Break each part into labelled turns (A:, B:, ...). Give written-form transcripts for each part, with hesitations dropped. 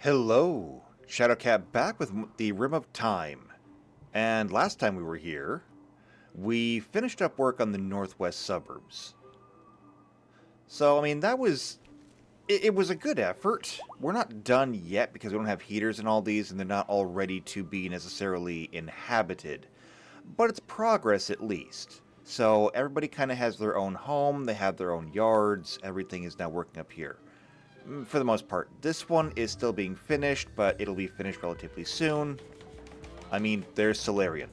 A: Hello, Shadowcat back with the Rim of Time. And last time we were here, we finished up work on the northwest suburbs. So, I mean, it was a good effort. We're not done yet because we don't have heaters in all these and they're not all ready to be necessarily inhabited. But it's progress at least. So everybody kind of has their own home, they have their own yards, everything is now working up here. For the most part. This one is still being finished, but it'll be finished relatively soon. I mean, there's Solarian.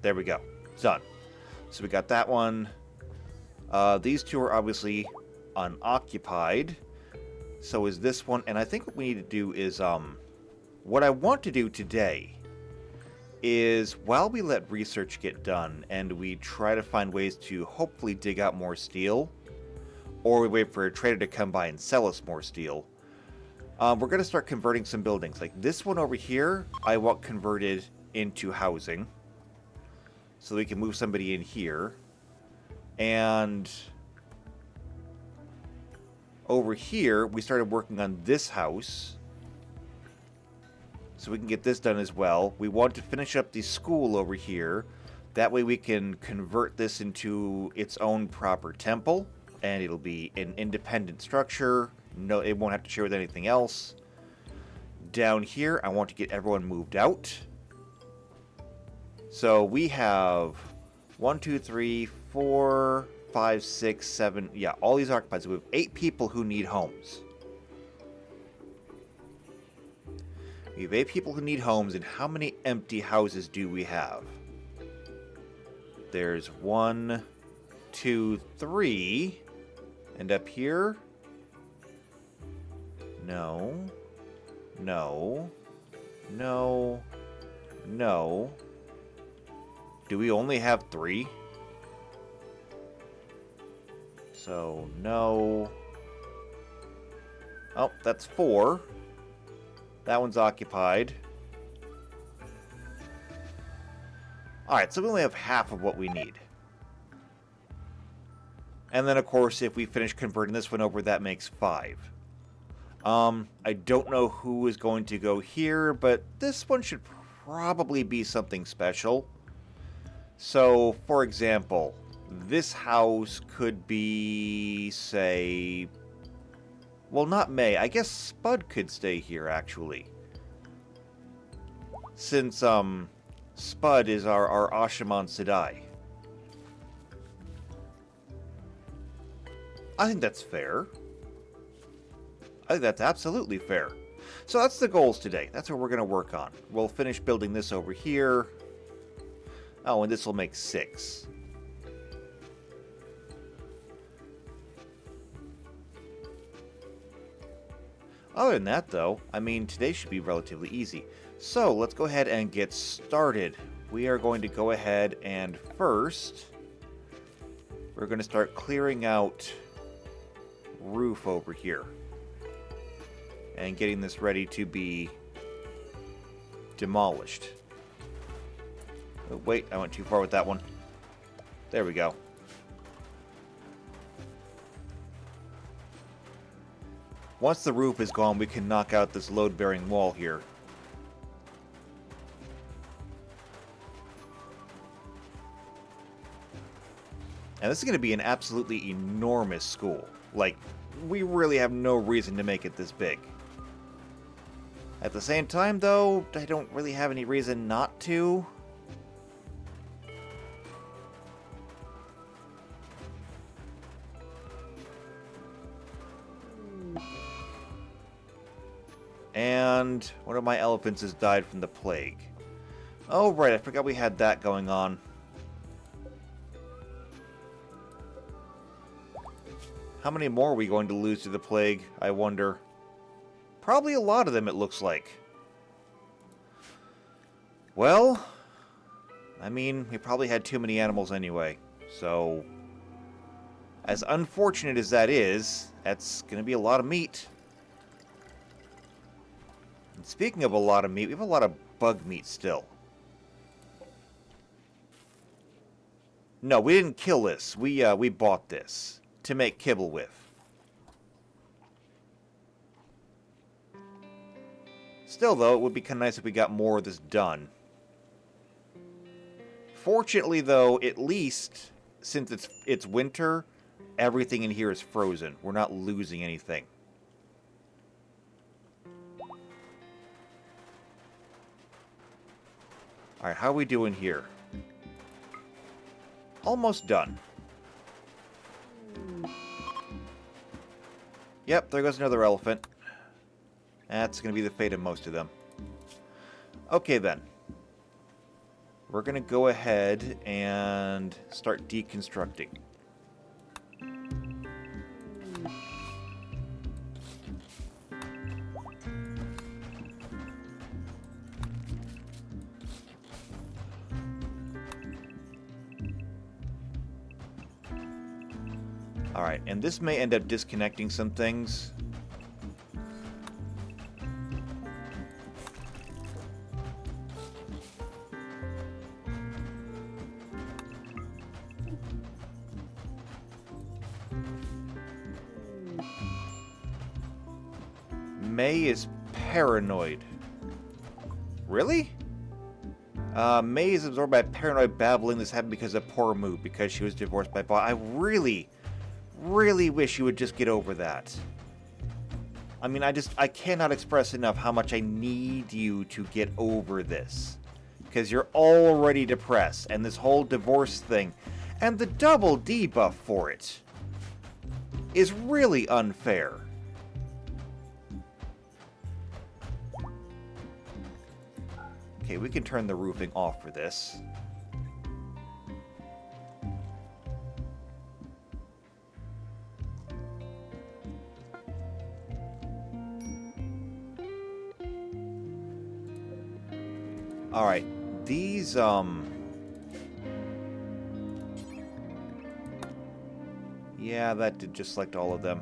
A: There we go. It's done. So we got that one. These two are obviously unoccupied. So is this one. And I think what we need to do is, what I want to do today is, while we let research get done, and we try to find ways to hopefully dig out more steel, or we wait for a trader to come by and sell us more steel, we're going to start converting some buildings. Like this one over here, I want converted into housing. So we can move somebody in here. And over here, we started working on this house. So we can get this done as well. We want to finish up the school over here. That way we can convert this into its own proper temple. And it'll be an independent structure. No, it won't have to share with anything else. Down here, I want to get everyone moved out. So we have 1, 2, 3, 4, 5, 6, 7. Yeah, all these are occupied. So we have 8 people who need homes. We have 8 people who need homes, and how many empty houses do we have? There's 1, 2, 3. And up here? No. No. No. No. Do we only have 3? So, no. Oh, that's 4. That one's occupied. Alright, so we only have half of what we need. And then, of course, if we finish converting this one over, that makes 5. I don't know who is going to go here, but this one should probably be something special. So, for example, this house could be, say... Well, not May. I guess Spud could stay here, actually. Since, Spud is our Ashaman Sedai. I think that's fair. I think that's absolutely fair. So that's the goals today. That's what we're going to work on. We'll finish building this over here. Oh, and this will make 6. Other than that, though, I mean, today should be relatively easy. So let's go ahead and get started. We are going to go ahead and first, we're going to start clearing out roof over here and getting this ready to be demolished. Oh, wait, I went too far with that one. There we go. Once the roof is gone, we can knock out this load-bearing wall here. And this is going to be an absolutely enormous school. Like, we really have no reason to make it this big. At the same time, though, I don't really have any reason not to. And one of my elephants has died from the plague. Oh, right, I forgot we had that going on. How many more are we going to lose to the plague, I wonder? Probably a lot of them, it looks like. Well, I mean, we probably had too many animals anyway, so... As unfortunate as that is, that's going to be a lot of meat. And speaking of a lot of meat, we have a lot of bug meat still. No, we didn't kill this. We bought this to make kibble with. Still, though, it would be kind of nice if we got more of this done. Fortunately, though, at least, since it's winter, everything in here is frozen. We're not losing anything. Alright, how are we doing here? Almost done. Yep, there goes another elephant. That's going to be the fate of most of them. Okay, then. We're going to go ahead and start deconstructing. Alright, and this may end up disconnecting some things. May is paranoid. Really? May is absorbed by paranoid babbling. This happened because of poor mood, because she was divorced by Bob. I really wish you would just get over that. I mean, I cannot express enough how much I need you to get over this. Because you're already depressed, and this whole divorce thing, and the double debuff for it, is really unfair. Okay, we can turn the roofing off for this. Alright, these, yeah, that did just select all of them.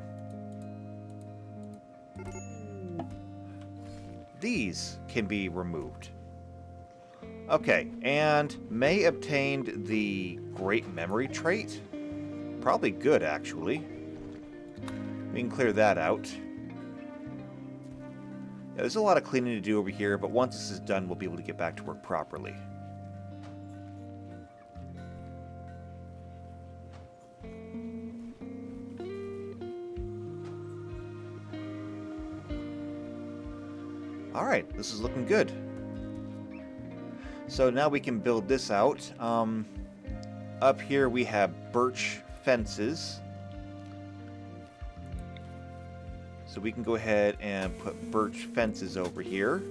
A: These can be removed. Okay, and May obtained the Great Memory trait. Probably good, actually. We can clear that out. Yeah, there's a lot of cleaning to do over here, but once this is done, we'll be able to get back to work properly. Alright, this is looking good. So now we can build this out. Up here we have birch fences. So we can go ahead and put birch fences over here.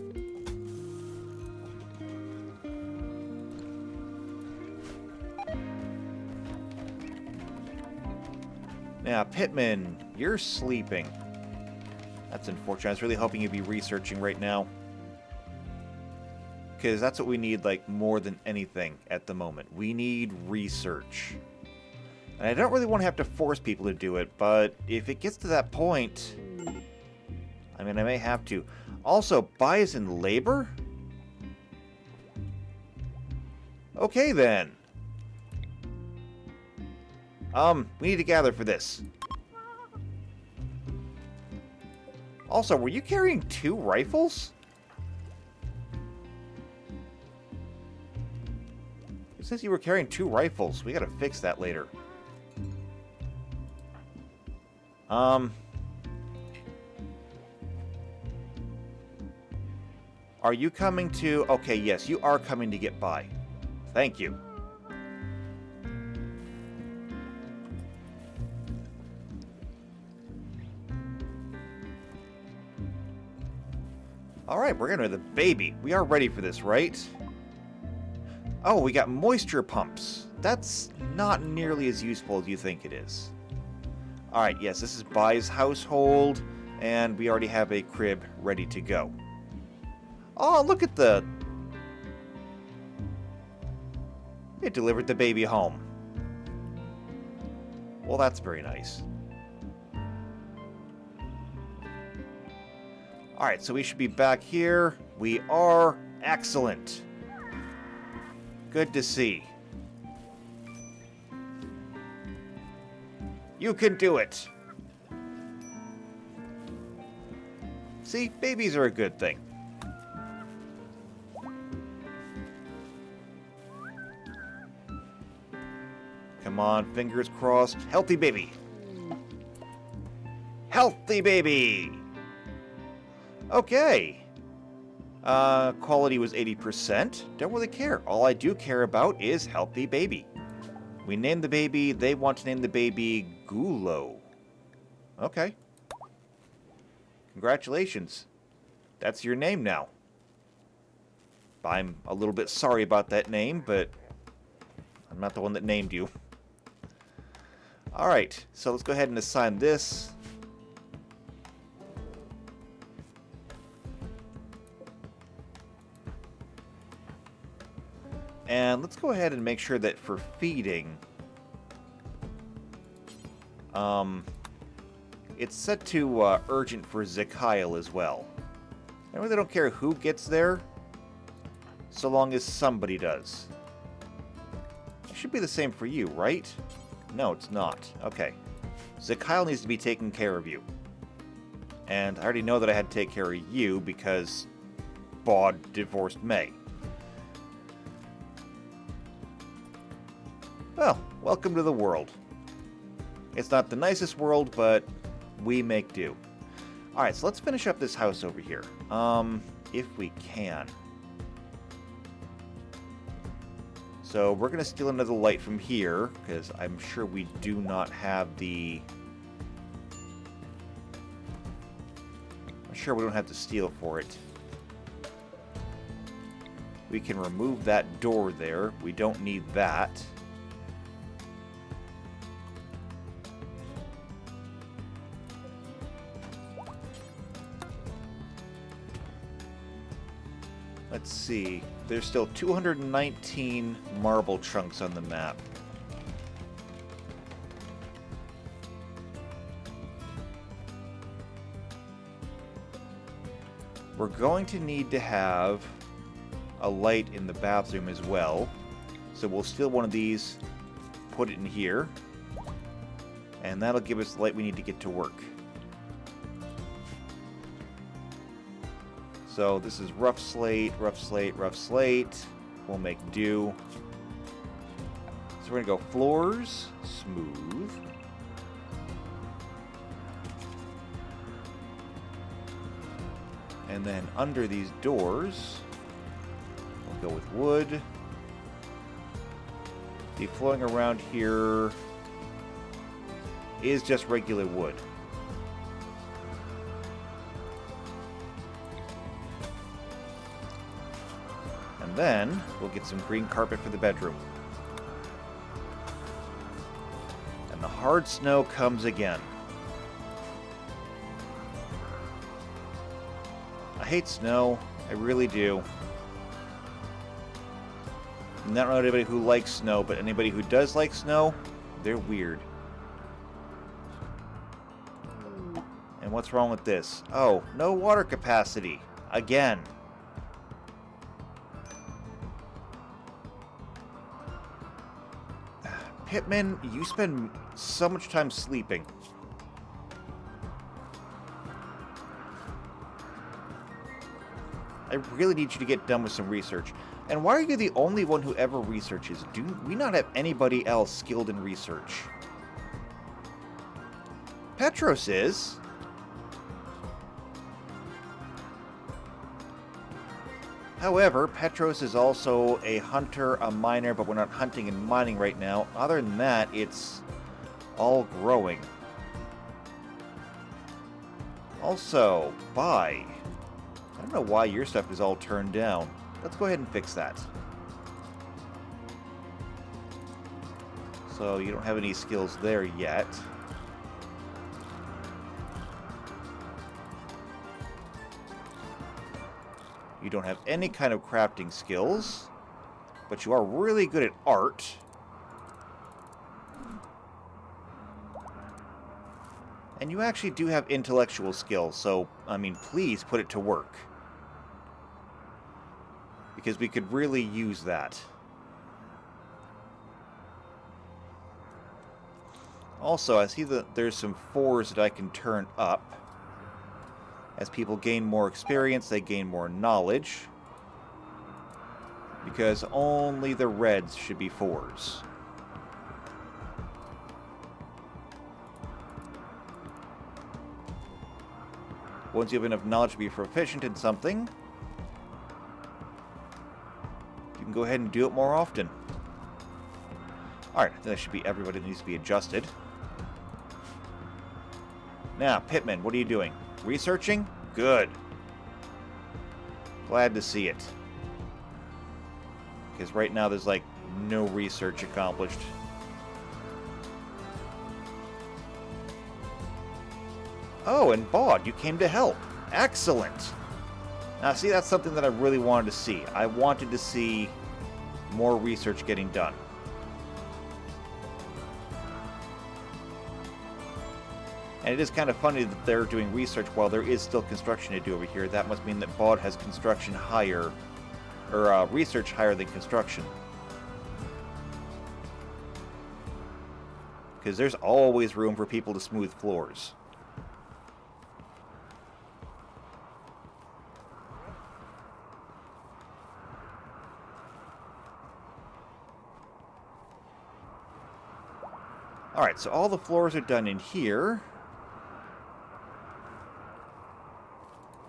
A: Now, Pittman, you're sleeping. That's unfortunate. I was really hoping you'd be researching right now. Because that's what we need, like, more than anything at the moment. We need research. And I don't really want to have to force people to do it, but if it gets to that point, I mean, I may have to. Also, bias in labor? Okay, then. We need to gather for this. Also, were you carrying 2 rifles? It says you were carrying 2 rifles. We gotta fix that later. Are you coming to... Okay, yes, you are coming to get by. Thank you. Alright, we're gonna do the baby. We are ready for this, right? Oh, we got moisture pumps. That's not nearly as useful as you think it is. Alright, yes, this is Bai's household, and we already have a crib ready to go. Oh, look at the... It delivered the baby home. Well, that's very nice. Alright, so we should be back here. We are excellent. Good to see. You can do it. See, babies are a good thing. Come on, fingers crossed. Healthy baby. Healthy baby! Okay. Quality was 80%. Don't really care. All I do care about is healthy baby. We named the baby. They want to name the baby Gulo. Okay. Congratulations. That's your name now. I'm a little bit sorry about that name, but I'm not the one that named you. Alright, so let's go ahead and assign this. And let's go ahead and make sure that for feeding, it's set to urgent for Zekyle as well. I really don't care who gets there, so long as somebody does. It should be the same for you, right? No, it's not. Okay. Zekyle needs to be taking care of you. And I already know that I had to take care of you because Baud divorced May. Well, welcome to the world. It's not the nicest world, but we make do. Alright, so let's finish up this house over here. If we can. So we're going to steal another light from here, because I'm sure we do not have the... I'm sure we don't have to steal for it. We can remove that door there. We don't need that. Let's see. There's still 219 marble chunks on the map. We're going to need to have a light in the bathroom as well. So we'll steal one of these, put it in here, and that'll give us the light we need to get to work. So this is rough slate, rough slate, rough slate. We'll make do. So we're going to go floors, smooth. And then under these doors, we'll go with wood. The flowing around here is just regular wood. And then we'll get some green carpet for the bedroom. And the hard snow comes again. I hate snow. I really do. Not anybody who likes snow, but anybody who does like snow, they're weird. And what's wrong with this? Oh, no water capacity. Again. Hitman, you spend so much time sleeping. I really need you to get done with some research. And why are you the only one who ever researches? Do we not have anybody else skilled in research? Petros is. However, Petros is also a hunter, a miner, but we're not hunting and mining right now. Other than that, it's all growing. Also, buy. I don't know why your stuff is all turned down. Let's go ahead and fix that. So you don't have any skills there yet. You don't have any kind of crafting skills, but you are really good at art. And you actually do have intellectual skills, so, I mean, please put it to work. Because we could really use that. Also, I see that there's some 4s that I can turn up. As people gain more experience, they gain more knowledge. Because only the reds should be 4s. Once you have enough knowledge to be proficient in something, you can go ahead and do it more often. Alright, I think that should be everybody that needs to be adjusted. Now, Pittman, what are you doing? Researching? Good. Glad to see it. Because right now there's, like, no research accomplished. Oh, and Baud, you came to help. Excellent. Now, see, that's something that I really wanted to see. I wanted to see more research getting done. And it is kind of funny that they're doing research while there is still construction to do over here. That must mean that Baud has construction higher, or research higher than construction. Because there's always room for people to smooth floors. Alright, so all the floors are done in here.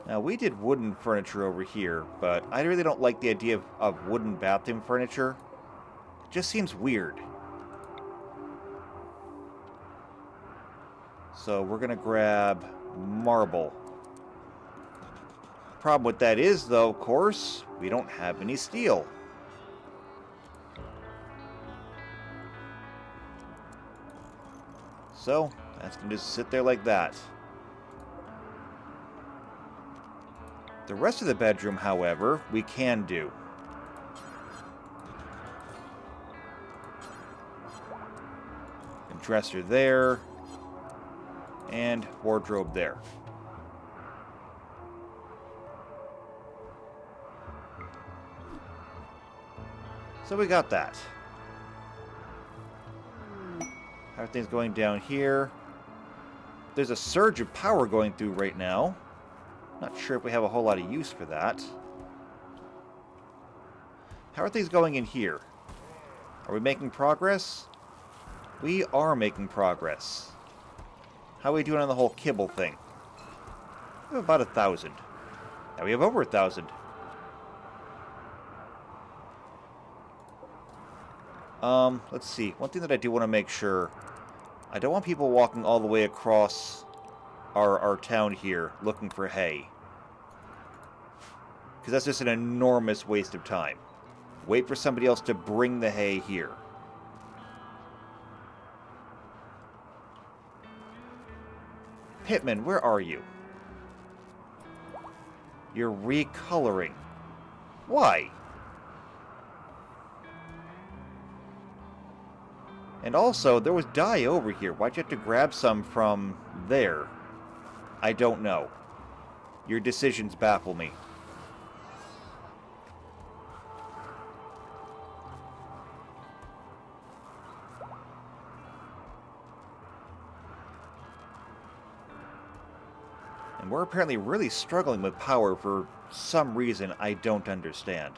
A: Now, we did wooden furniture over here, but I really don't like the idea of wooden bathroom furniture. It just seems weird. So we're going to grab marble. Problem with that is, though, of course, we don't have any steel. So, that's going to just sit there like that. The rest of the bedroom, however, we can do. A dresser there. And wardrobe there. So we got that. Everything's going down here. There's a surge of power going through right now. Not sure if we have a whole lot of use for that. How are things going in here? Are we making progress? We are making progress. How are we doing on the whole kibble thing? We have about 1,000. Now we have over 1,000. Let's see. One thing that I do want to make sure. I don't want people walking all the way across our town here looking for hay. Because that's just an enormous waste of time. Wait for somebody else to bring the hay here. Pittman, where are you? You're recoloring. Why? And also, there was dye over here. Why'd you have to grab some from there? I don't know. Your decisions baffle me. And we're apparently really struggling with power for some reason I don't understand.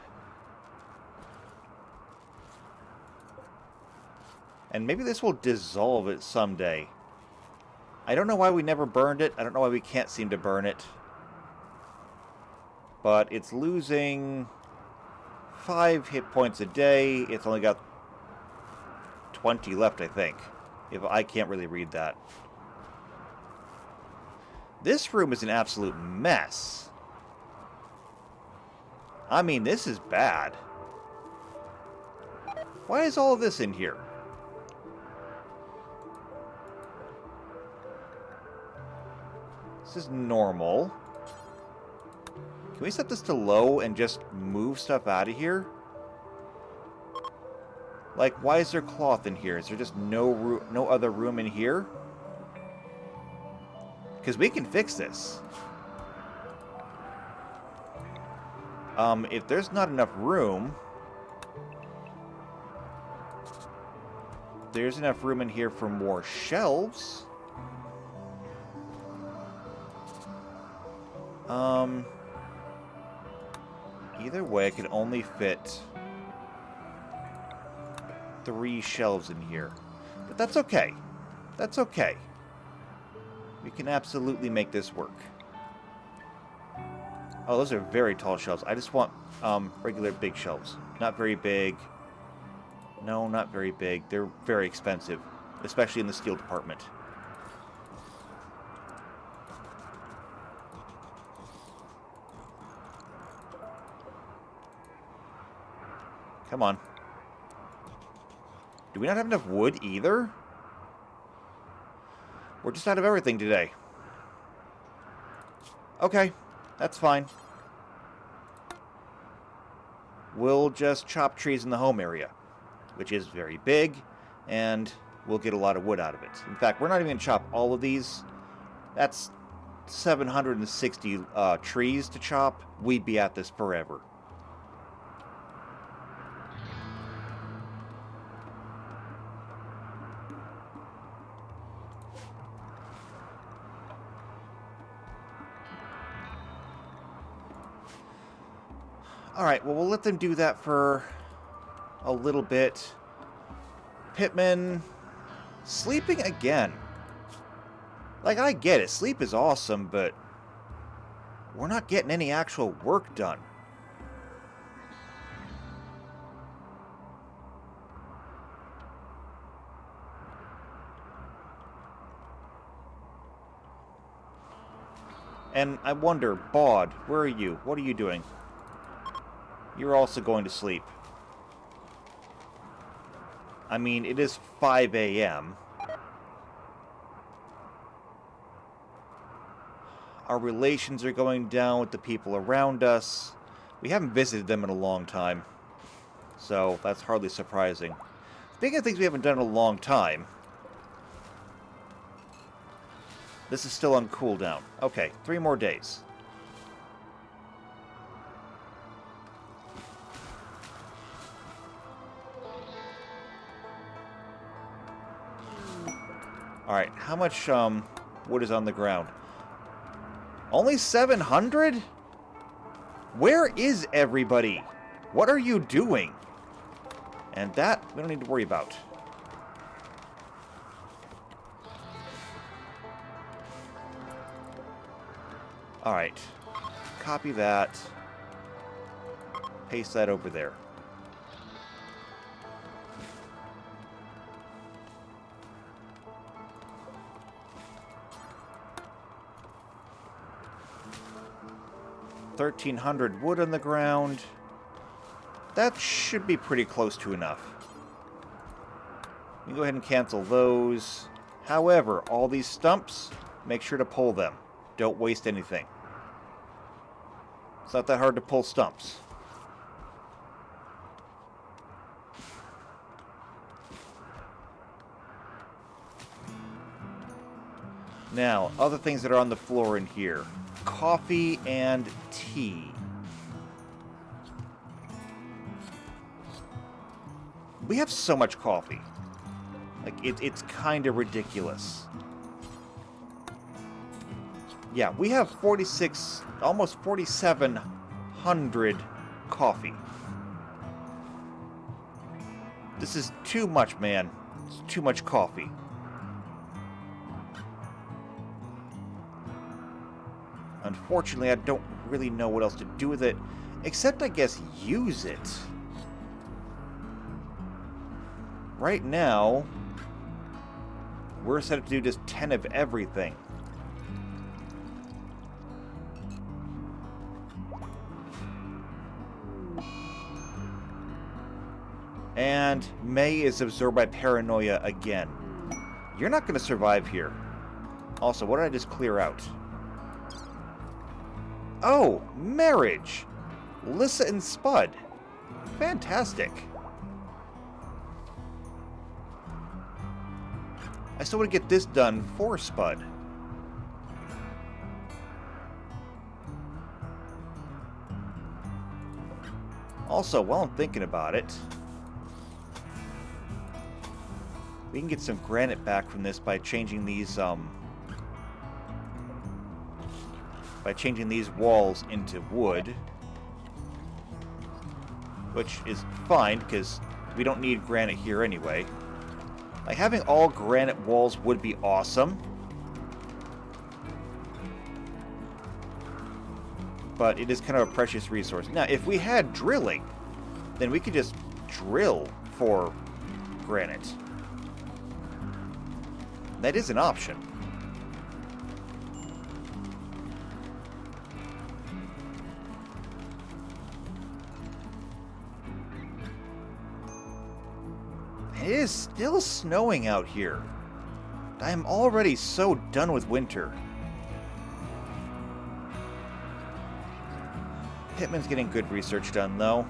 A: And maybe this will dissolve it someday. I don't know why we never burned it. I don't know why we can't seem to burn it. But it's losing 5 hit points a day. It's only got 20 left, I think. If I can't really read that. This room is an absolute mess. I mean, this is bad. Why is all of this in here? This is normal. Can we set this to low and just move stuff out of here? Like, why is there cloth in here? Is there just no other room in here? Because we can fix this. If there's not enough room... There's enough room in here for more shelves. Either way, I can only fit 3 shelves in here. But that's okay. That's okay. We can absolutely make this work. Oh, those are very tall shelves. I just want regular big shelves. Not very big. No, not very big. They're very expensive, especially in the steel department. Come on. Do we not have enough wood either? We're just out of everything today. Okay, that's fine. We'll just chop trees in the home area, which is very big, and we'll get a lot of wood out of it. In fact, we're not even going to chop all of these. That's 760 trees to chop. We'd be at this forever. Alright, well, we'll let them do that for a little bit. Pittman, sleeping again. Like, I get it. Sleep is awesome, but we're not getting any actual work done. And I wonder, Baud, where are you? What are you doing? You're also going to sleep. I mean, it is 5 a.m. Our relations are going down with the people around us. We haven't visited them in a long time, so that's hardly surprising. Speaking of things we haven't done in a long time, this is still on cooldown. Okay, 3 more days. Alright, how much wood is on the ground? Only 700? Where is everybody? What are you doing? And that we don't need to worry about. Alright. Copy that. Paste that over there. $1,300 wood on the ground. That should be pretty close to enough. You go ahead and cancel those. However, all these stumps, make sure to pull them. Don't waste anything. It's not that hard to pull stumps. Now, other things that are on the floor in here. Coffee and tea. We have so much coffee. Like, it's kind of ridiculous. Yeah, we have 46, almost 4,700 coffee. This is too much, man. It's too much coffee. Unfortunately, I don't really know what else to do with it, except, I guess, use it. Right now, we're set up to do just 10 of everything. And May is absorbed by paranoia again. You're not going to survive here. Also, what did I just clear out? Oh, marriage! Lissa and Spud. Fantastic. I still want to get this done for Spud. Also, while I'm thinking about it, we can get some granite back from this by changing these, walls into wood. Which is fine, because we don't need granite here anyway. Like, having all granite walls would be awesome. but it is kind of a precious resource. Now, if we had drilling, then we could just drill for granite. That is an option. It is still snowing out here. I am already so done with winter. Hitman's getting good research done, though.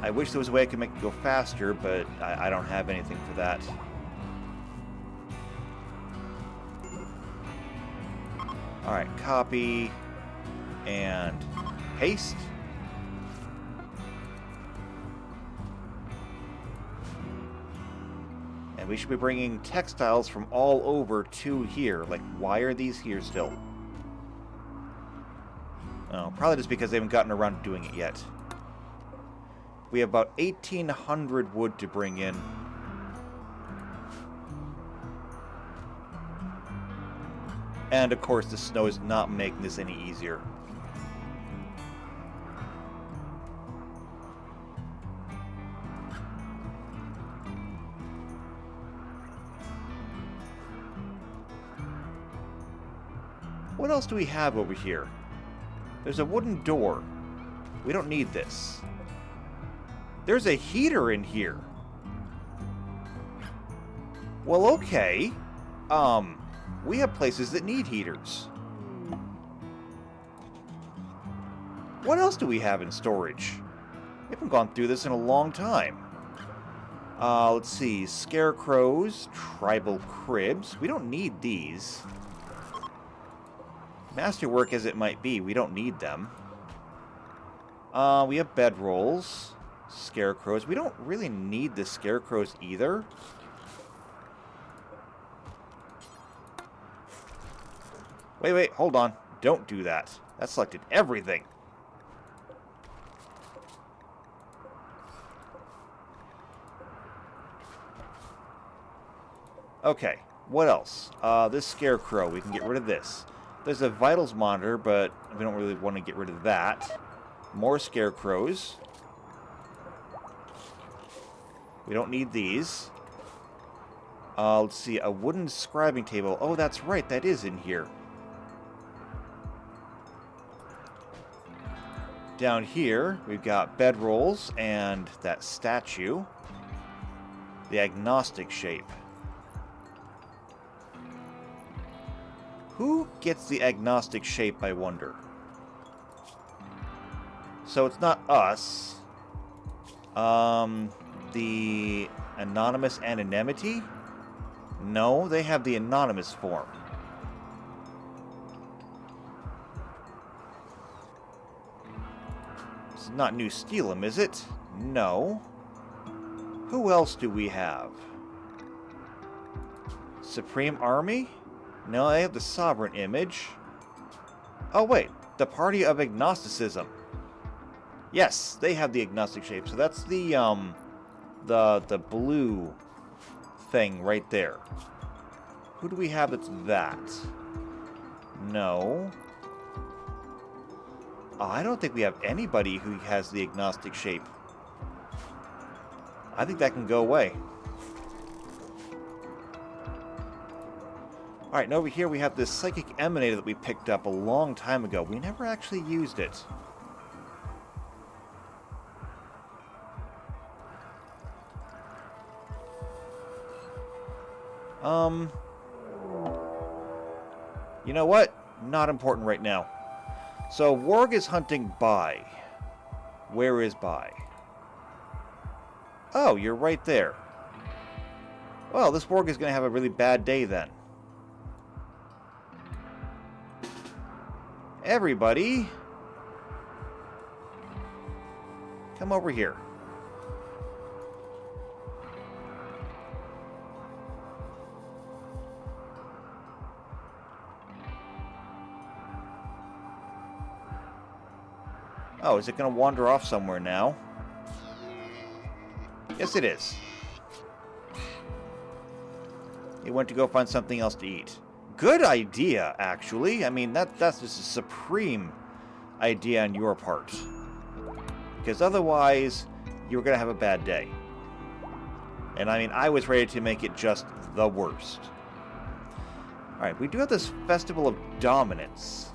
A: I wish there was a way I could make it go faster, but I don't have anything for that. Alright, copy and paste. And we should be bringing textiles from all over to here. Like, why are these here still? Oh, probably just because they haven't gotten around to doing it yet. We have about 1,800 wood to bring in. And, of course, the snow is not making this any easier. What else do we have over here? There's a wooden door. We don't need this. There's a heater in here. Well, okay. We have places that need heaters. What else do we have in storage? We haven't gone through this in a long time. Let's see. Scarecrows, tribal cribs. We don't need these. Masterwork as it might be, we don't need them. We have bedrolls. Scarecrows. We don't really need the scarecrows either. Wait, hold on. Don't do that. That selected everything. Okay, what else? This scarecrow, we can get rid of this. There's a vitals monitor, but we don't really want to get rid of that. More scarecrows. We don't need these. Let's see, a wooden scribing table. Oh, that's right, that is in here. Down here, we've got bedrolls and that statue. The agnostic shape. Who gets the agnostic shape, I wonder? So it's not us. The anonymous anonymity? No, they have the anonymous form. This is not New Steelum, is it? No. Who else do we have? Supreme Army? No, they have the Sovereign image. Oh, wait. The Party of Agnosticism. Yes, they have the agnostic shape. So that's the blue thing right there. Who do we have that's that? No. Oh, I don't think we have anybody who has the agnostic shape. I think that can go away. Alright, and over here we have this psychic emanator that we picked up a long time ago. We never actually used it. You know what? Not important right now. So, Warg is hunting Bai. Where is Bai? Oh, you're right there. Well, this Warg is going to have a really bad day then. Everybody, come over here. Oh, is it going to wander off somewhere now? Yes, it is. He went to go find something else to eat. good idea, actually. I mean, that's just a supreme idea on your part. Because otherwise, you're going to have a bad day. And I mean, I was ready to make it just the worst. Alright, we do have this Festival of Dominance.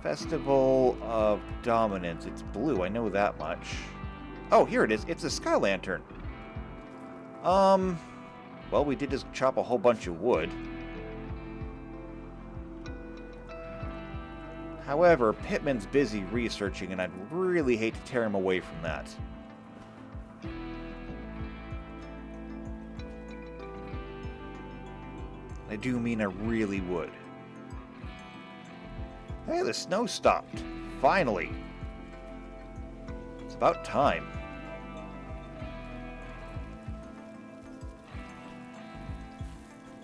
A: Festival of Dominance. It's blue, I know that much. Oh, here it is. It's a sky lantern. Well, we did just chop a whole bunch of wood. However, Pittman's busy researching, and I'd really hate to tear him away from that. I do mean I really would. Hey, the snow stopped. Finally. It's about time.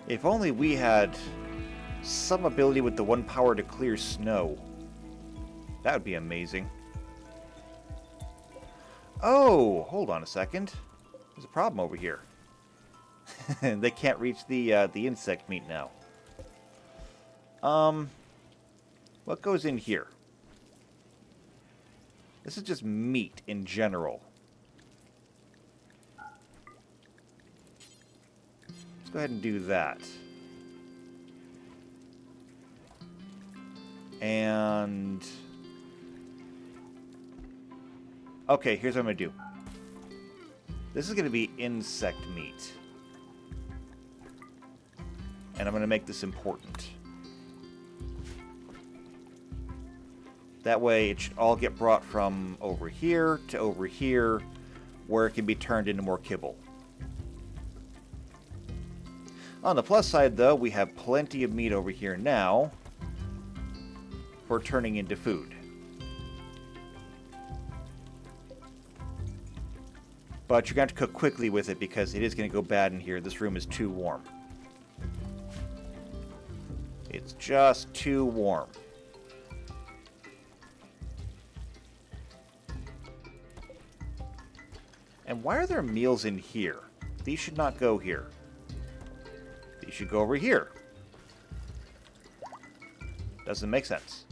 A: If only we had some ability with the one power to clear snow. That would be amazing. Oh, hold on a second. There's a problem over here. They can't reach the insect meat now. What goes in here? This is just meat in general. Let's go ahead and do that. And... okay, here's what I'm going to do. This is going to be insect meat. And I'm going to make this important. That way it should all get brought from over here to over here, where it can be turned into more kibble. On the plus side, though, we have plenty of meat over here now for turning into food. But you're going to have to cook quickly with it because it is going to go bad in here. This room is too warm. It's just too warm. And why are there meals in here? These should not go here. These should go over here. Doesn't make sense.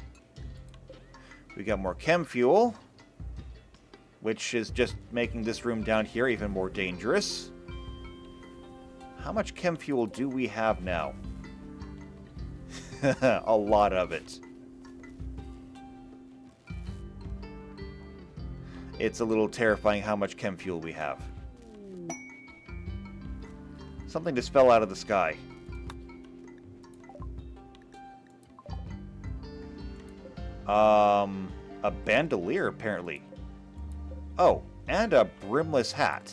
A: We got more chem fuel, which is just making this room down here even more dangerous. How much chem fuel do we have now? A lot of it. It's a little terrifying how much chem fuel we have. Something just fell out of the sky. A bandolier, apparently. Oh, and a brimless hat.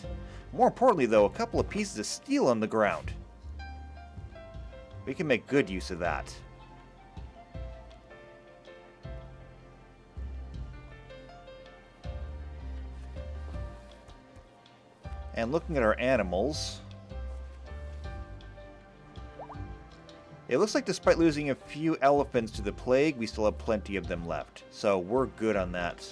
A: More importantly, though, a couple of pieces of steel on the ground. We can make good use of that. And looking at our animals, it looks like despite losing a few elephants to the plague, we still have plenty of them left. So we're good on that.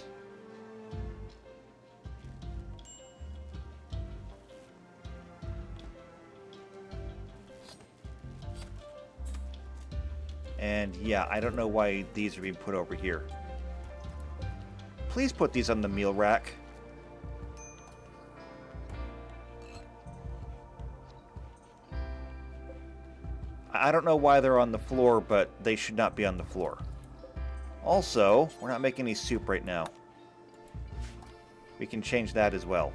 A: And yeah, I don't know why these are being put over here. Please put these on the meal rack. I don't know why they're on the floor, but they should not be on the floor. Also, we're not making any soup right now. We can change that as well.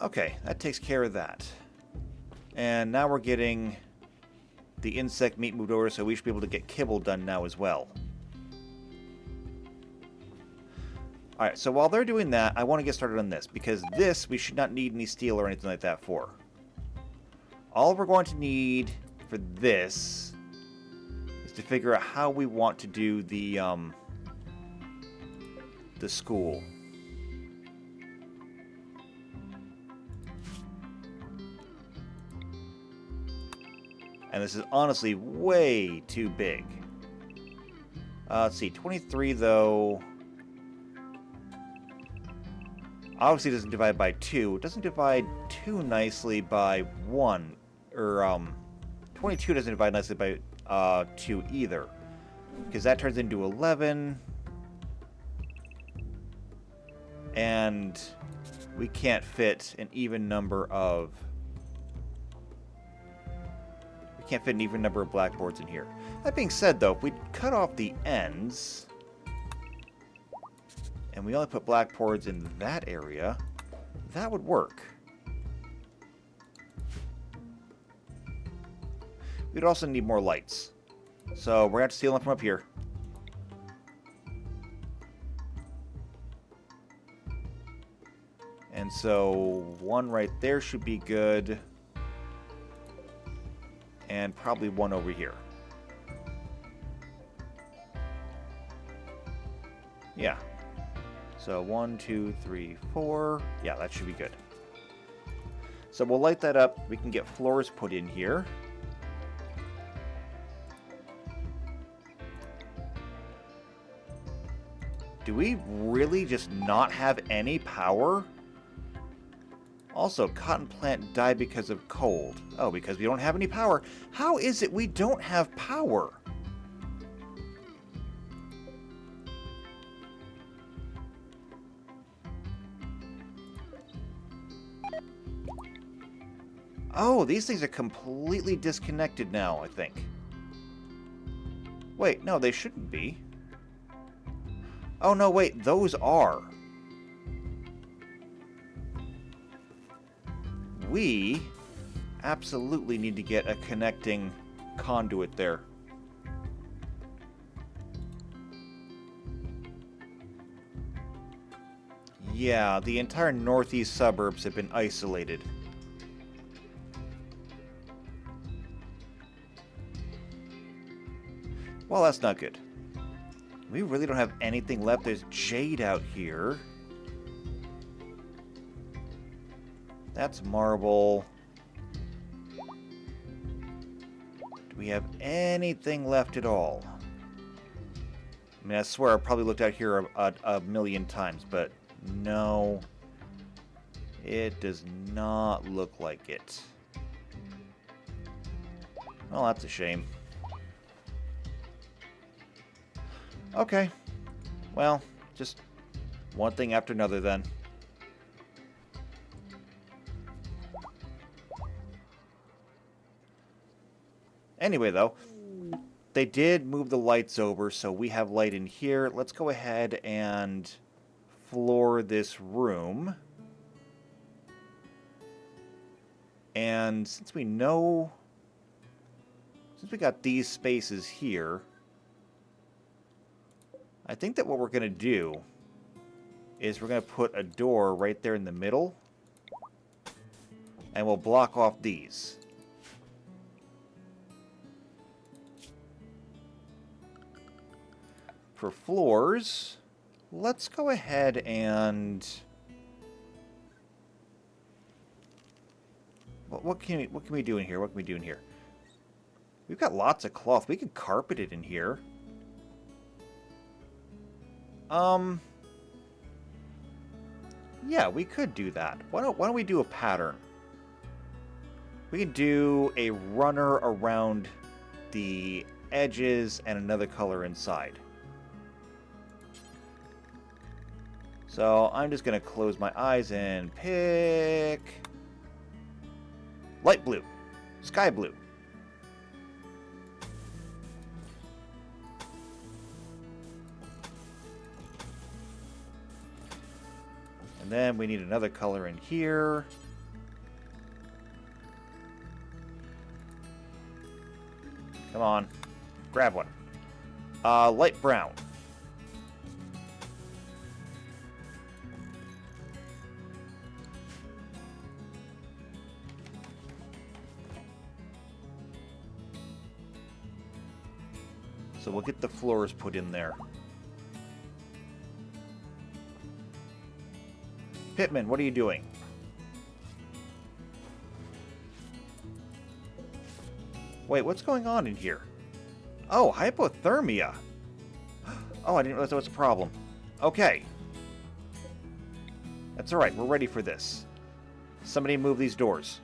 A: Okay, that takes care of that. And now we're getting the insect meat moved over, so we should be able to get kibble done now as well. Alright, so while they're doing that, I want to get started on this, because this we should not need any steel or anything like that for. All we're going to need for this is to figure out how we want to do the school. And this is honestly way too big. Let's see, 23 though. Obviously doesn't divide by 2. It doesn't divide too nicely by 1. Or, 22 doesn't divide nicely by 2 either. Because that turns into 11. And we can't fit an even number of... We can't fit an even number of blackboards in here. That being said, though, if we cut off the ends... and we only put blackboards in that area, that would work. We'd also need more lights. So we're going to have to steal them from up here. And so one right there should be good. And probably one over here. Yeah. So 1, 2, 3, 4. Yeah, that should be good. So we'll light that up. We can get floors put in here. Do we really just not have any power? Also, cotton plant died because of cold. Oh, because we don't have any power. How is it we don't have power? Oh, these things are completely disconnected now, I think. Wait, no, they shouldn't be. Oh, no, wait, those are. We absolutely need to get a connecting conduit there. Yeah, the entire northeast suburbs have been isolated. Well, that's not good. We really don't have anything left. There's jade out here. That's marble. Do we have anything left at all? I mean, I swear I probably looked out here a million times, but no. It does not look like it. Well, that's a shame. Okay. Well, just one thing after another then. Anyway, though, they did move the lights over, so we have light in here. Let's go ahead and floor this room. And since we know... since we got these spaces here... I think that what we're going to do is we're going to put a door right there in the middle. And we'll block off these. For floors, let's go ahead and... What can we do in here? What can we do in here? We've got lots of cloth. We could carpet it in here. Yeah, we could do that. Why don't we do a pattern? We can do a runner around the edges and another color inside. So I'm just going to close my eyes and pick light blue, sky blue. And then we need another color in here. Come on, grab one. Light brown. So we'll get the floors put in there. Pittman, what are you doing? Wait, what's going on in here? Oh, hypothermia. Oh, I didn't realize that was a problem. Okay. That's alright, we're ready for this. Somebody move these doors.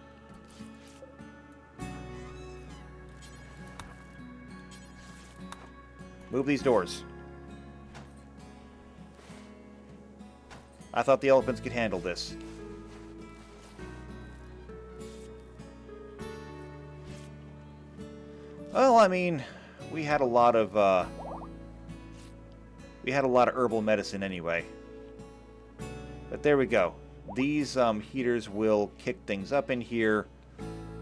A: Move these doors. I thought the elephants could handle this. Well, I mean, we had a lot of herbal medicine anyway. But there we go. These heaters will kick things up in here,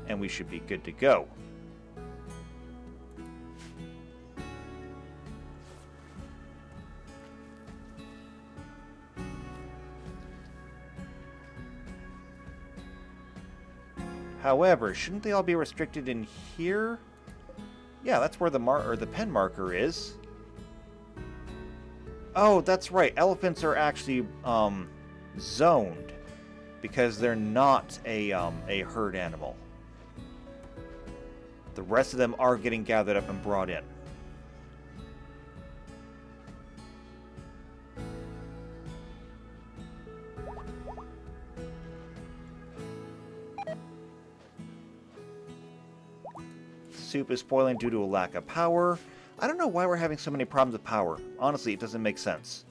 A: and we should be good to go. However, shouldn't they all be restricted in here? Yeah, that's where the pen marker is. Oh, that's right. Elephants are actually zoned because they're not a herd animal. The rest of them are getting gathered up and brought in. Soup is spoiling due to a lack of power. I don't know why we're having so many problems with power. Honestly, it doesn't make sense.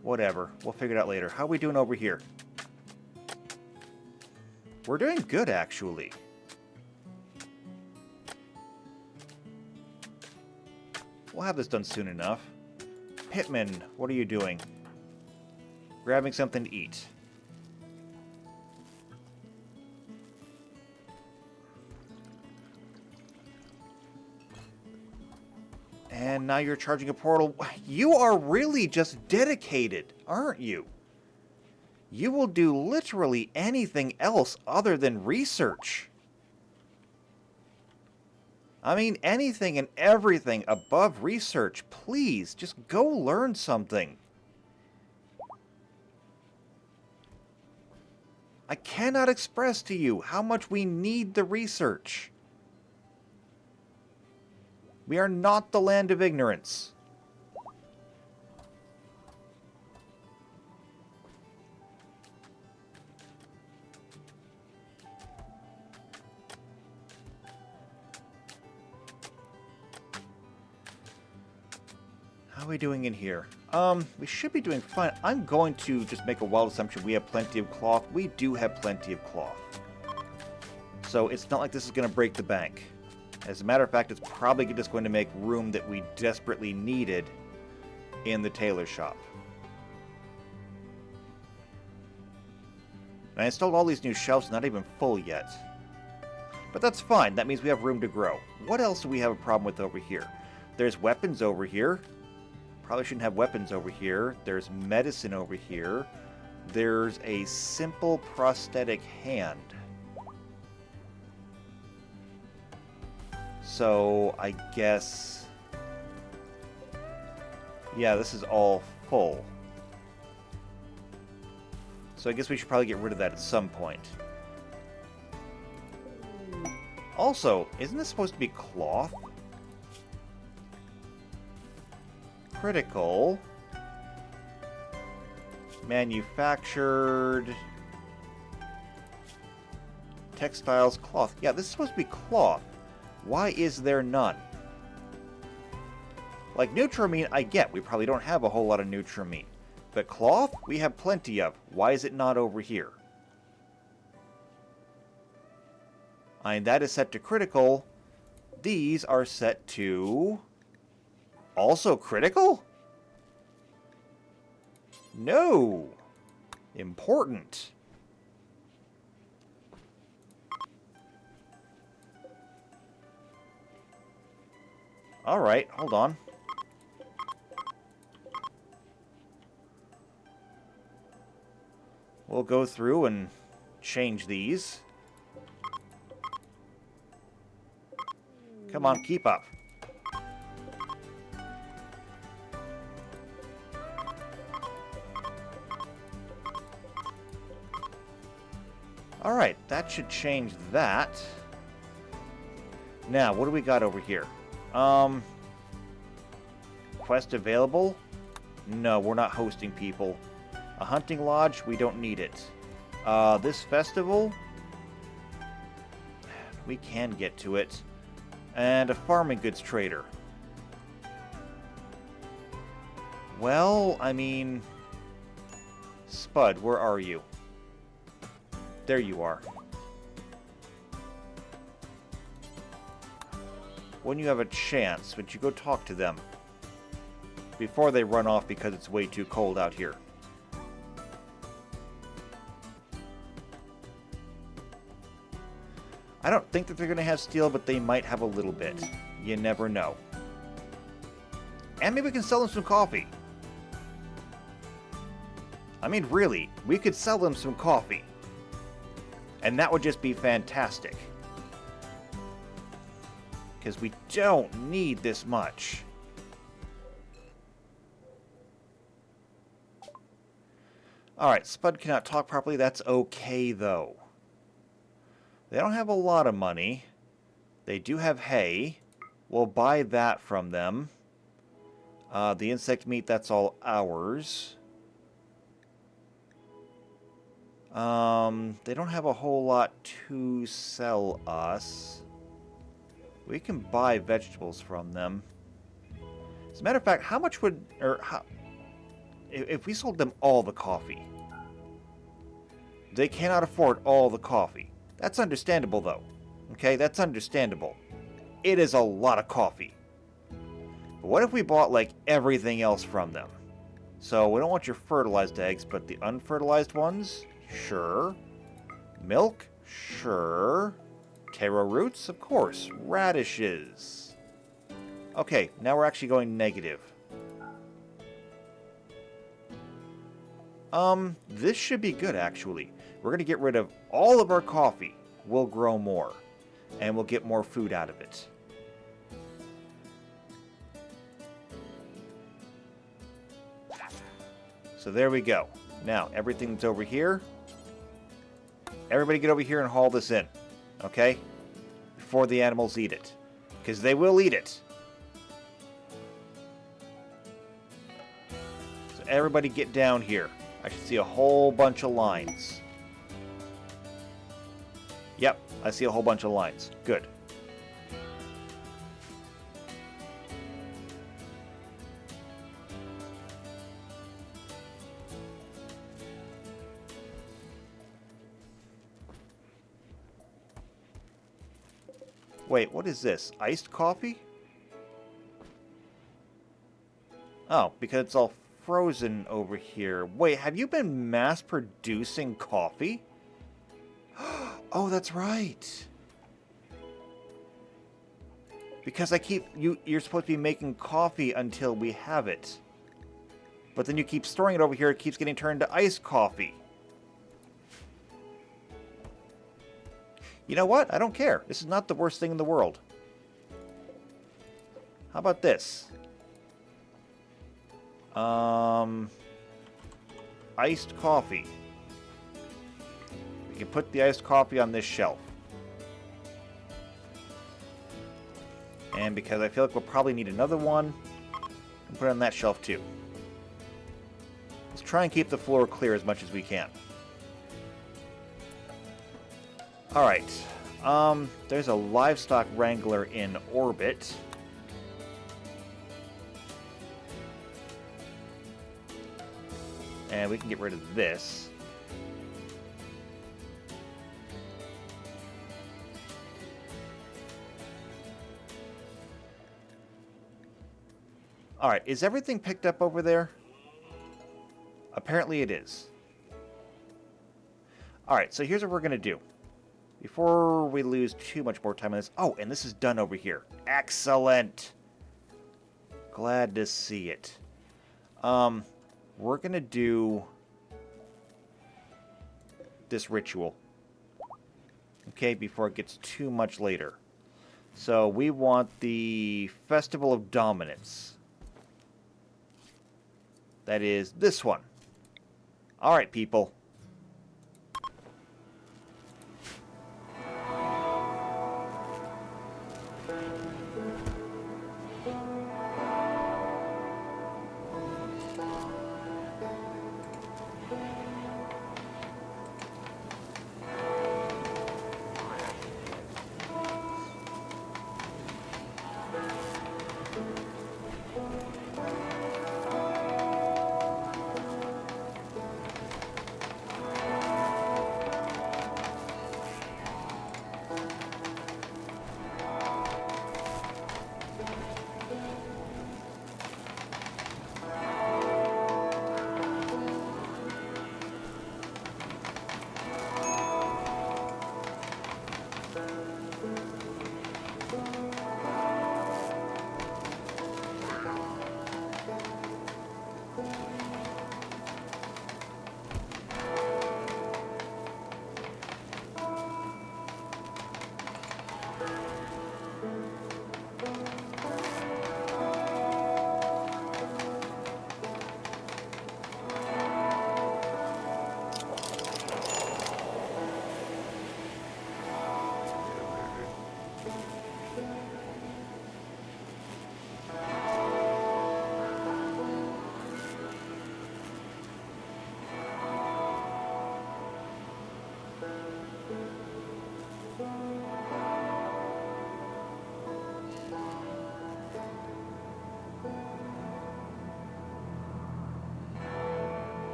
A: Whatever. We'll figure it out later. How are we doing over here? We're doing good, actually. We'll have this done soon enough. Pitman, what are you doing? Grabbing something to eat. And now you're charging a portal. You are really just dedicated, aren't you? You will do literally anything else other than research. I mean, anything and everything above research. Please, just go learn something. I cannot express to you how much we need the research. We are not the land of ignorance. How are we doing in here? We should be doing fine. I'm going to just make a wild assumption we have plenty of cloth. We do have plenty of cloth. So it's not like this is going to break the bank. As a matter of fact, it's probably just going to make room that we desperately needed in the tailor shop. And I installed all these new shelves, not even full yet. But that's fine. That means we have room to grow. What else do we have a problem with over here? There's weapons over here. Probably shouldn't have weapons over here. There's medicine over here. There's a simple prosthetic hand. So, I guess... yeah, this is all full. So I guess we should probably get rid of that at some point. Also, isn't this supposed to be cloth? Critical. Manufactured. Textiles, cloth. Yeah, this is supposed to be cloth. Why is there none? Like Nutramine, I get. We probably don't have a whole lot of Nutramine. But cloth, we have plenty of. Why is it not over here? And that is set to critical. These are set to... also critical? No. Important. Alright, hold on. We'll go through and change these. Come on, keep up. Alright, that should change that. Now, what do we got over here? Quest available? No, we're not hosting people. A hunting lodge? We don't need it. This festival? We can get to it. And a farming goods trader. Well, I mean... Spud, where are you? There you are. When you have a chance, would you go talk to them? Before they run off because it's way too cold out here. I don't think that they're going to have steel, but they might have a little bit. You never know. And maybe we can sell them some coffee. I mean, really, we could sell them some coffee. And that would just be fantastic. Because we don't need this much. Alright, Spud cannot talk properly. That's okay, though. They don't have a lot of money. They do have hay. We'll buy that from them. The insect meat, that's all ours. They don't have a whole lot to sell us. We can buy vegetables from them. As a matter of fact, how much would... if we sold them all the coffee. They cannot afford all the coffee. That's understandable, though. Okay, that's understandable. It is a lot of coffee. But what if we bought, like, everything else from them? So, we don't want your fertilized eggs, but the unfertilized ones? Sure. Milk? Sure. Taro roots? Of course. Radishes. Okay, now we're actually going negative. This should be good, actually. We're going to get rid of all of our coffee. We'll grow more. And we'll get more food out of it. So there we go. Now, everything's over here. Everybody get over here and haul this in. Okay? Before the animals eat it. Because they will eat it. So everybody get down here. I should see a whole bunch of lines. Yep, I see a whole bunch of lines. Good. Wait, what is this? Iced coffee? Oh, because it's all frozen over here. Wait, have you been mass-producing coffee? Oh, that's right. Because you're supposed to be making coffee until we have it. But then you keep storing it over here, it keeps getting turned to iced coffee. You know what? I don't care. This is not the worst thing in the world. How about this? Iced coffee. We can put the iced coffee on this shelf. And because I feel like we'll probably need another one, we'll put it on that shelf too. Let's try and keep the floor clear as much as we can. Alright. There's a livestock wrangler in orbit. And we can get rid of this. Alright, is everything picked up over there? Apparently it is. Alright, so here's what we're going to do. Before we lose too much more time on this... Oh, and this is done over here. Excellent! Glad to see it. We're going to do this ritual. Okay, before it gets too much later. So we want the Festival of Dominance. That is this one. Alright, people.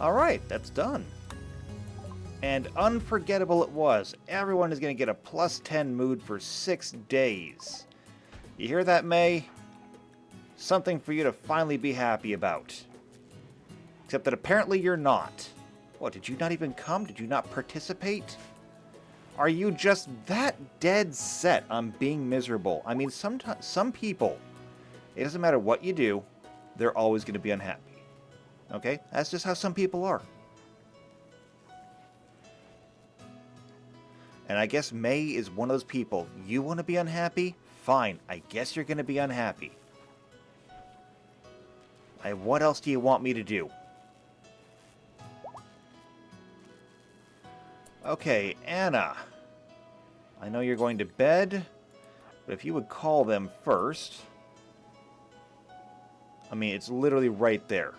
A: Alright, that's done. And unforgettable it was. Everyone is going to get a plus 10 mood for 6 days. You hear that, May? Something for you to finally be happy about. Except that apparently you're not. What, did you not even come? Did you not participate? Are you just that dead set on being miserable? I mean, some people, it doesn't matter what you do, they're always going to be unhappy. Okay? That's just how some people are. And I guess May is one of those people. You want to be unhappy? Fine. I guess you're going to be unhappy. What else do you want me to do? Okay, Anna. I know you're going to bed, but if you would call them first. I mean, it's literally right there.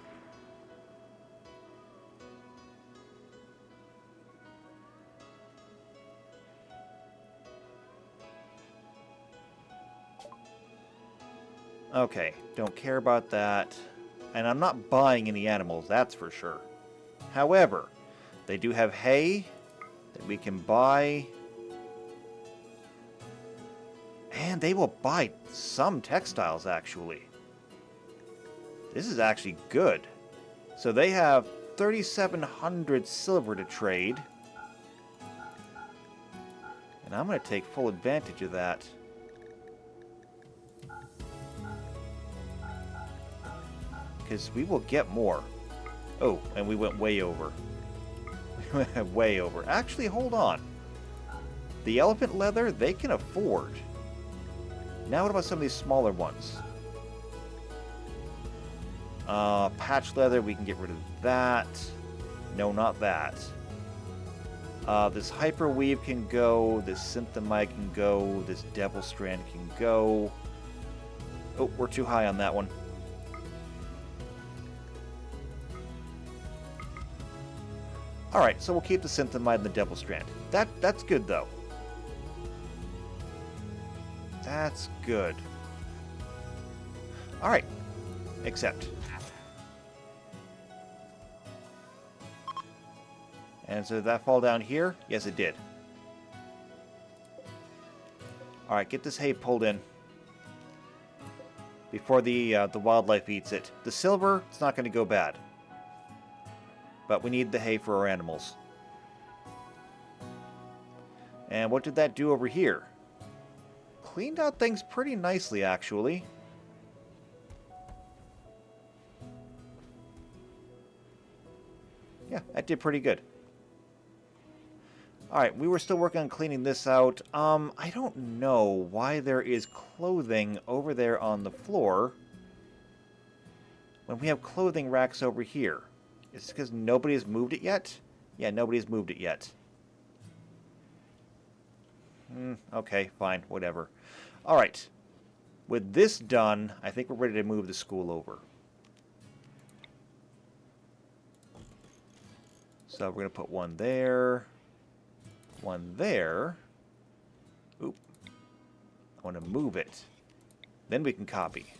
A: Okay, don't care about that. And I'm not buying any animals, that's for sure. However, they do have hay that we can buy. And they will buy some textiles, actually. This is actually good. So they have 3,700 silver to trade. And I'm going to take full advantage of that. Because we will get more. Oh, and we went way over. We went way over. Actually, hold on. The elephant leather, they can afford. Now what about some of these smaller ones? Patch leather, we can get rid of that. No, not that. This hyperweave can go. This synthamite can go. This devil strand can go. Oh, we're too high on that one. Alright, so we'll keep the synthamite and the devil strand. That's good, though. That's good. Alright. Accept. And so did that fall down here? Yes, it did. Alright, get this hay pulled in. Before the wildlife eats it. The silver, it's not going to go bad. But we need the hay for our animals. And what did that do over here? Cleaned out things pretty nicely, actually. Yeah, that did pretty good. Alright, we were still working on cleaning this out. I don't know why there is clothing over there on the floor when we have clothing racks over here. Is it because nobody has moved it yet? Yeah, nobody has moved it yet. Okay, fine, whatever. All right. With this done, I think we're ready to move the school over. So we're going to put one there. One there. Oop. I want to move it. Then we can copy.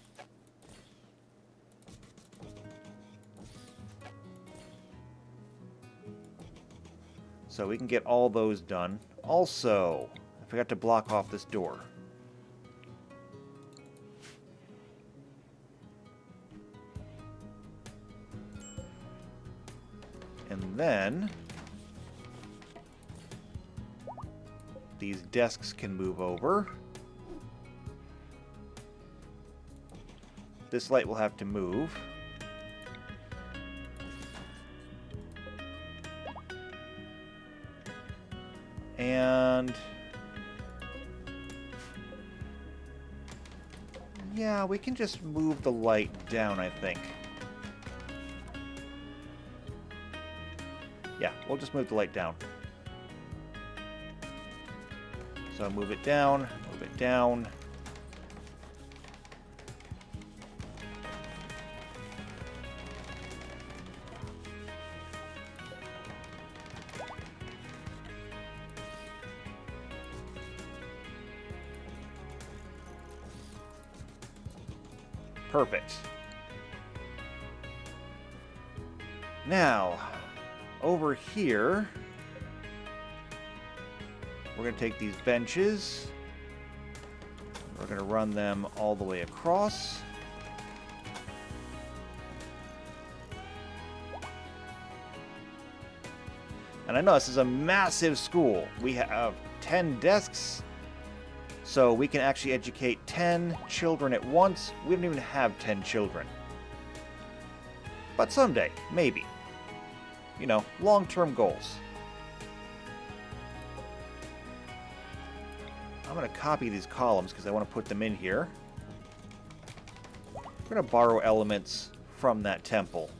A: So we can get all those done. Also, I forgot to block off this door. And then these desks can move over. This light will have to move. And yeah, we can just move the light down, I think. Yeah, we'll just move the light down. So move it down, move it down. Perfect. Now, over here, we're going to take these benches. We're going to run them all the way across. And I know this is a massive school. We have 10 desks. So we can actually educate 10 children at once. We don't even have 10 children. But someday, maybe. You know, long-term goals. I'm going to copy these columns because I want to put them in here. We're going to borrow elements from that temple.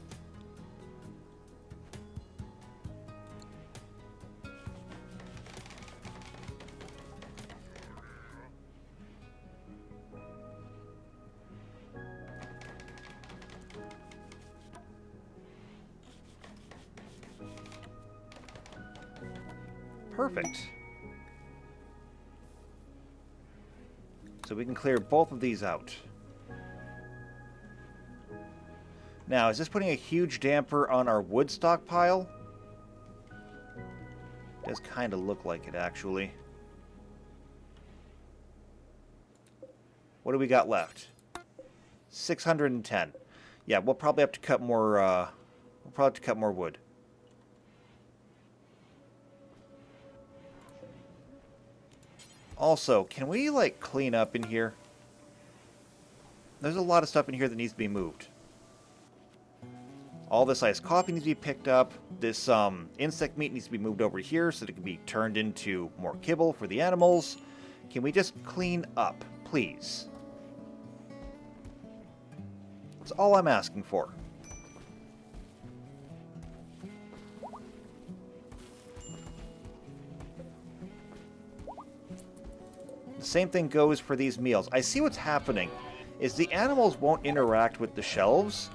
A: Perfect. So we can clear both of these out. Now, is this putting a huge damper on our wood stockpile? Does kind of look like it, actually. What do we got left? 610. Yeah, we'll probably have to cut more. Wood. Also, can we, like, clean up in here? There's a lot of stuff in here that needs to be moved. All this iced coffee needs to be picked up. This insect meat needs to be moved over here so that it can be turned into more kibble for the animals. Can we just clean up, please? That's all I'm asking for. The same thing goes for these meals. I see what's happening is the animals won't interact with the shelves.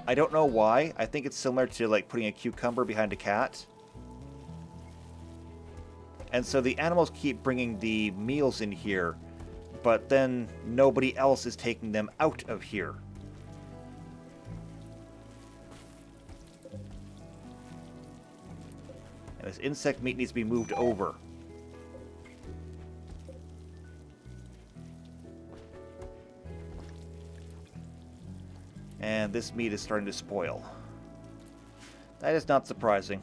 A: I don't know why. I think it's similar to like putting a cucumber behind a cat. And so the animals keep bringing the meals in here, but then nobody else is taking them out of here. And this insect meat needs to be moved over. And this meat is starting to spoil. That is not surprising.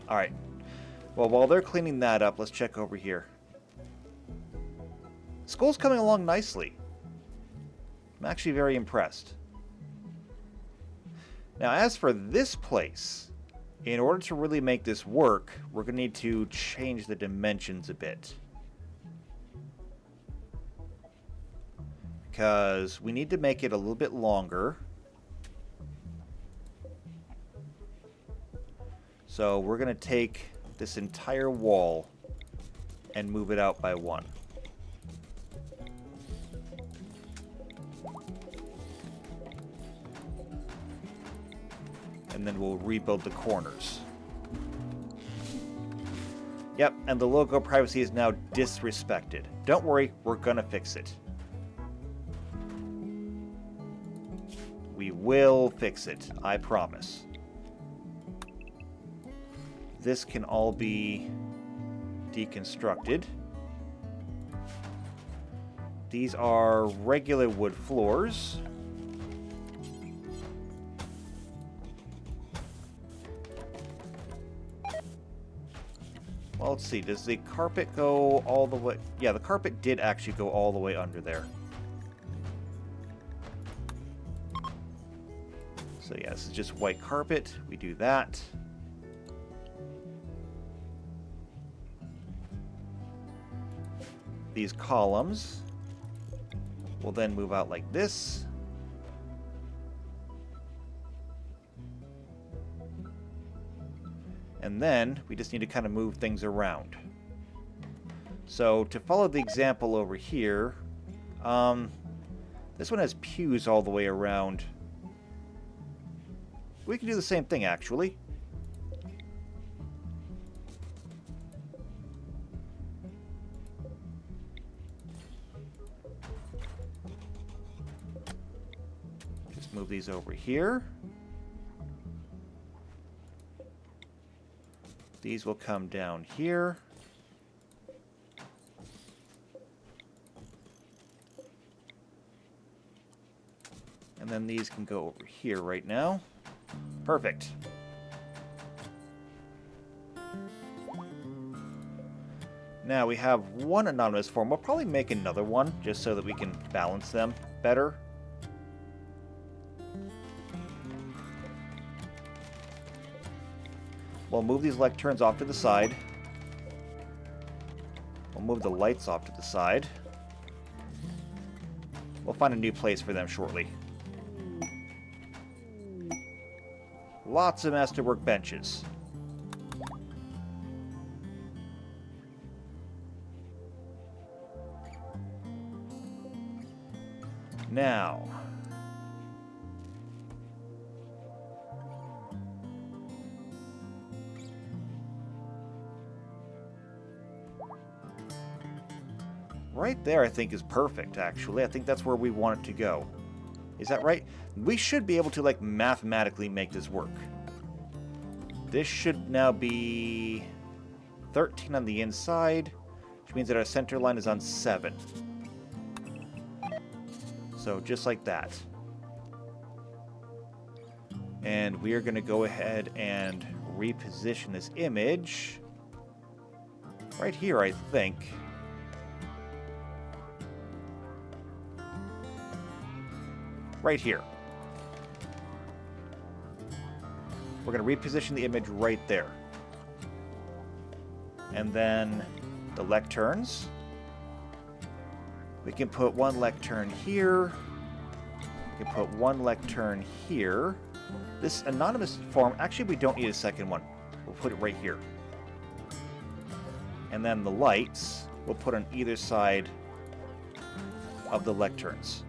A: Alright. Well, while they're cleaning that up, let's check over here. School's coming along nicely. I'm actually very impressed. Now, as for this place, in order to really make this work, we're going to need to change the dimensions a bit. Because we need to make it a little bit longer. So we're going to take this entire wall and move it out by 1. And then we'll rebuild the corners. Yep, and the logo privacy is now disrespected. Don't worry, we're gonna fix it. We will fix it, I promise. This can all be deconstructed. These are regular wood floors. Well, let's see. Does the carpet go all the way? Yeah, the carpet did actually go all the way under there. So yeah, this is just white carpet. We do that. These columns will then move out like this. And then we just need to kind of move things around. So to follow the example over here, this one has pews all the way around. We can do the same thing, actually. Just move these over here. These will come down here. And then these can go over here right now. Perfect. Now we have one anonymous form. We'll probably make another one just so that we can balance them better. We'll move these lecterns off to the side. We'll move the lights off to the side. We'll find a new place for them shortly. Lots of masterwork benches. Now, right there I think is perfect, actually. I think that's where we want it to go. Is that right? We should be able to, like, mathematically make this work. This should now be 13 on the inside, which means that our center line is on 7. So just like that. And we are going to go ahead and reposition this image right here, I think. Right here. We're going to reposition the image right there. And then the lecterns. We can put one lectern here. We can put one lectern here. This anonymous form, actually we don't need a second one. We'll put it right here. And then the lights we'll put on either side of the lecterns.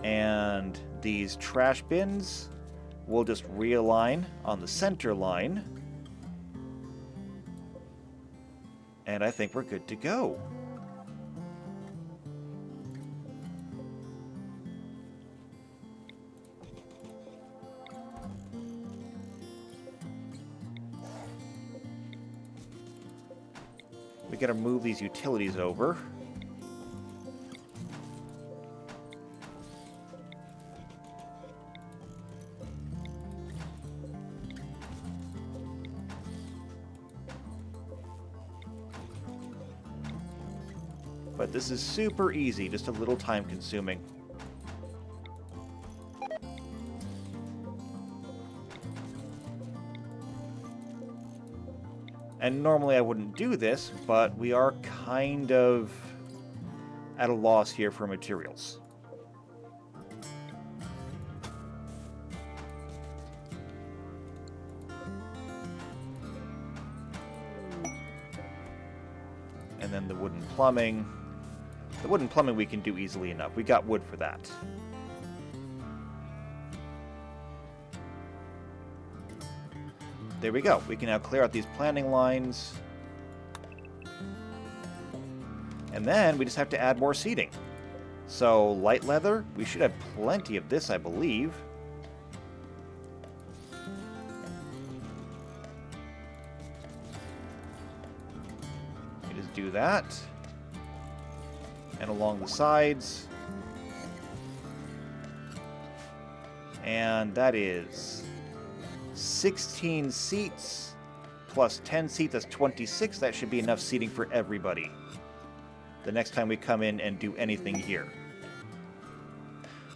A: And these trash bins we'll just realign on the center line. And I think we're good to go. We gotta move these utilities over. But this is super easy, just a little time consuming. And normally I wouldn't do this, but we are kind of at a loss here for materials. And then the wooden plumbing. The wooden plumbing we can do easily enough. We got wood for that. There we go. We can now clear out these planting lines. And then we just have to add more seating. So, light leather, we should have plenty of this, I believe. We just do that. And along the sides. And that is 16 seats plus 10 seats, that's 26. That should be enough seating for everybody the next time we come in and do anything here.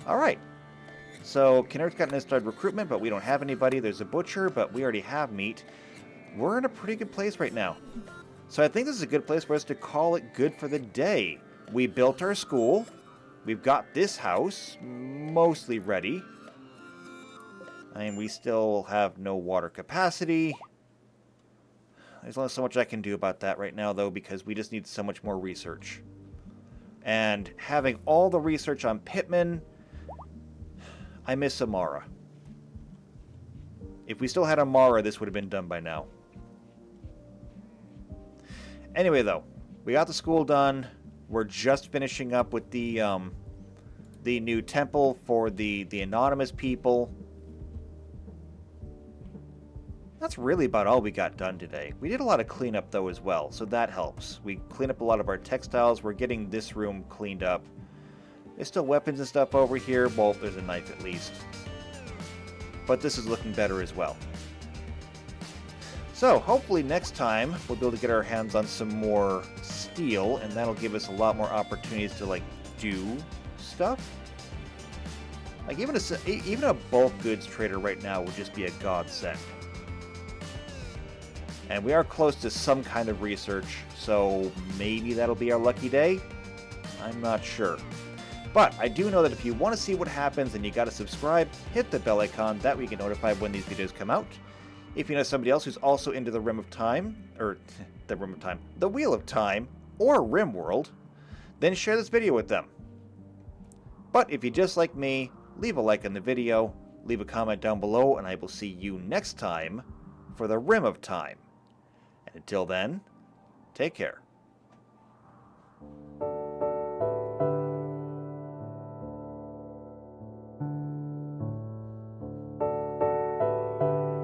A: Alright, so Kinnert's gotten us started recruitment, but we don't have anybody. There's a butcher, but we already have meat. We're in a pretty good place right now. So I think this is a good place for us to call it good for the day. We built our school. We've got this house mostly ready. And we still have no water capacity. There's only so much I can do about that right now, though, because we just need so much more research. And having all the research on Pittman, I miss Amara. If we still had Amara, this would have been done by now. Anyway, though, we got the school done. We're just finishing up with the new temple for the anonymous people. That's really about all we got done today. We did a lot of cleanup, though, as well, so that helps. We cleaned up a lot of our textiles. We're getting this room cleaned up. There's still weapons and stuff over here. Well, there's a knife at least. But this is looking better as well. So, hopefully next time, we'll be able to get our hands on some more steel, and that'll give us a lot more opportunities to, like, do stuff. Like, even a bulk goods trader right now would just be a godsend. And we are close to some kind of research, so maybe that'll be our lucky day? I'm not sure. But I do know that if you want to see what happens and you gotta subscribe, hit the bell icon, that way you get notified when these videos come out. If you know somebody else who's also into the Rim of Time, or the Rim of Time, the Wheel of Time, or RimWorld, then share this video with them. But if you just like me, leave a like on the video, leave a comment down below, and I will see you next time for the Rim of Time. And until then, take care.